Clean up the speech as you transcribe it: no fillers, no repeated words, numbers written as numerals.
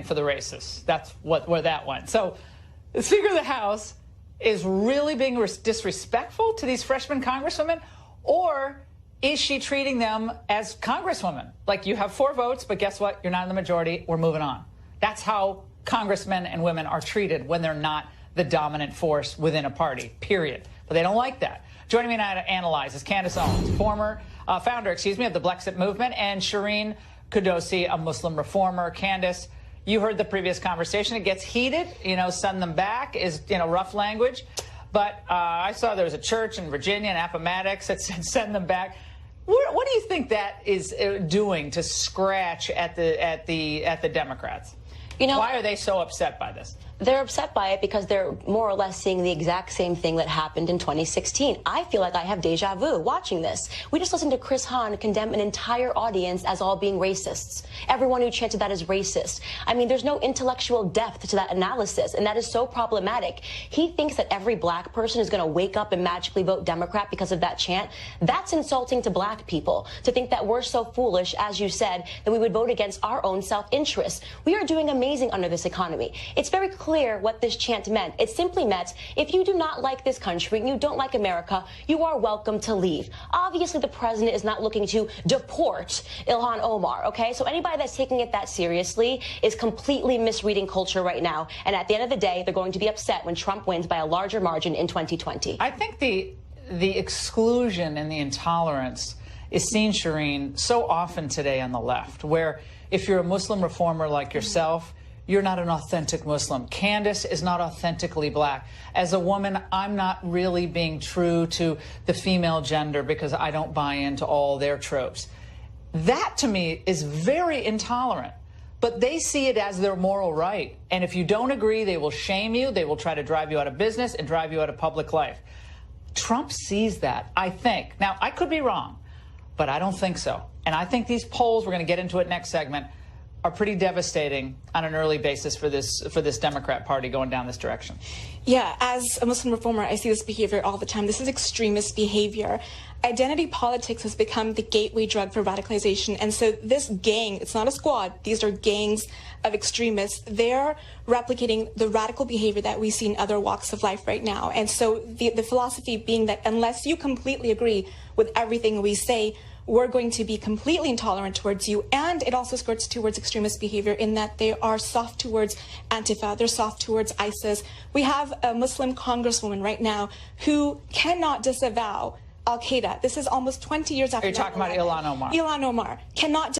for the racists. That's where that went. So the Speaker of the House is really being disrespectful to these freshman congresswomen, or is she treating them as congresswomen? Like, you have 4 votes, but guess what? You're not in the majority. We're moving on. That's how congressmen and women are treated when they're not the dominant force within a party, period. But they don't like that. Joining me now to analyze is Candace Owens, former founder, of the Blexit movement, and Shireen Quddousi, a Muslim reformer. Candace, you heard the previous conversation. It gets heated. Send them back is, rough language. But I saw there was a church in Virginia, in Appomattox, that said send them back. What do you think that is doing to scratch at the Democrats? Why are they so upset by this? They're upset by it because they're more or less seeing the exact same thing that happened in 2016. I feel like I have deja vu watching this. We just listened to Chris Hahn condemn an entire audience as all being racists. Everyone who chanted that is racist. I mean, there's no intellectual depth to that analysis, and that is so problematic. He thinks that every black person is going to wake up and magically vote Democrat because of that chant. That's insulting to black people, to think that we're so foolish, as you said, that we would vote against our own self-interest. We are doing amazing under this economy. It's very clear what this chant meant. It simply meant, if you do not like this country and you don't like America, you are welcome to leave. Obviously, the president is not looking to deport Ilhan Omar, okay? So anybody that's taking it that seriously is completely misreading culture right now. And at the end of the day, they're going to be upset when Trump wins by a larger margin in 2020. I think the exclusion and the intolerance is seen, Shireen, so often today on the left, where if you're a Muslim reformer like yourself, you're not an authentic Muslim. Candace is not authentically black. As a woman, I'm not really being true to the female gender because I don't buy into all their tropes. That, to me, is very intolerant. But they see it as their moral right. And if you don't agree, they will shame you. They will try to drive you out of business and drive you out of public life. Trump sees that, I think. Now, I could be wrong, but I don't think so. And I think these polls, we're going to get into it next segment, are pretty devastating on an early basis for this Democrat Party going down this direction. Yeah, as a Muslim reformer, I see this behavior all the time. This is extremist behavior. Identity politics has become the gateway drug for radicalization. And so this gang, it's not a squad, these are gangs of extremists. They're replicating the radical behavior that we see in other walks of life right now. And so the philosophy being that unless you completely agree with everything we say, we're going to be completely intolerant towards you. And it also skirts towards extremist behavior in that they are soft towards Antifa, they're soft towards ISIS. We have a Muslim congresswoman right now who cannot disavow Al-Qaeda. This is almost 20 years after. Are you talking about Ilhan Omar? Ilhan Omar cannot